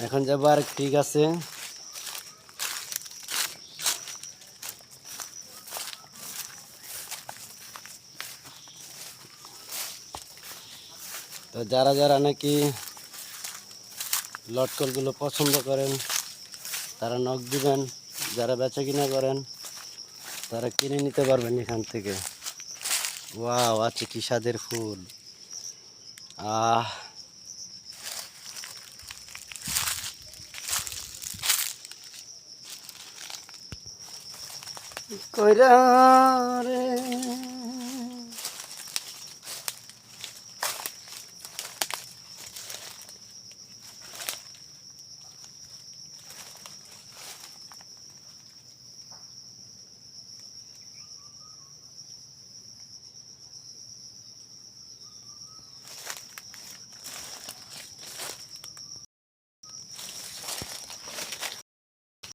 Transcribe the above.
এখন যাবো আর ঠিক আছে। তো যারা যারা নাকি লটকলগুলো পছন্দ করেন তারা নক দিবেন, যারা বেচা কিনা করেন তারা কিনে নিতে পারবেন এখান থেকে। ওয়াও, আছে কি স্বাদের ফুল! আহ, কইরা রে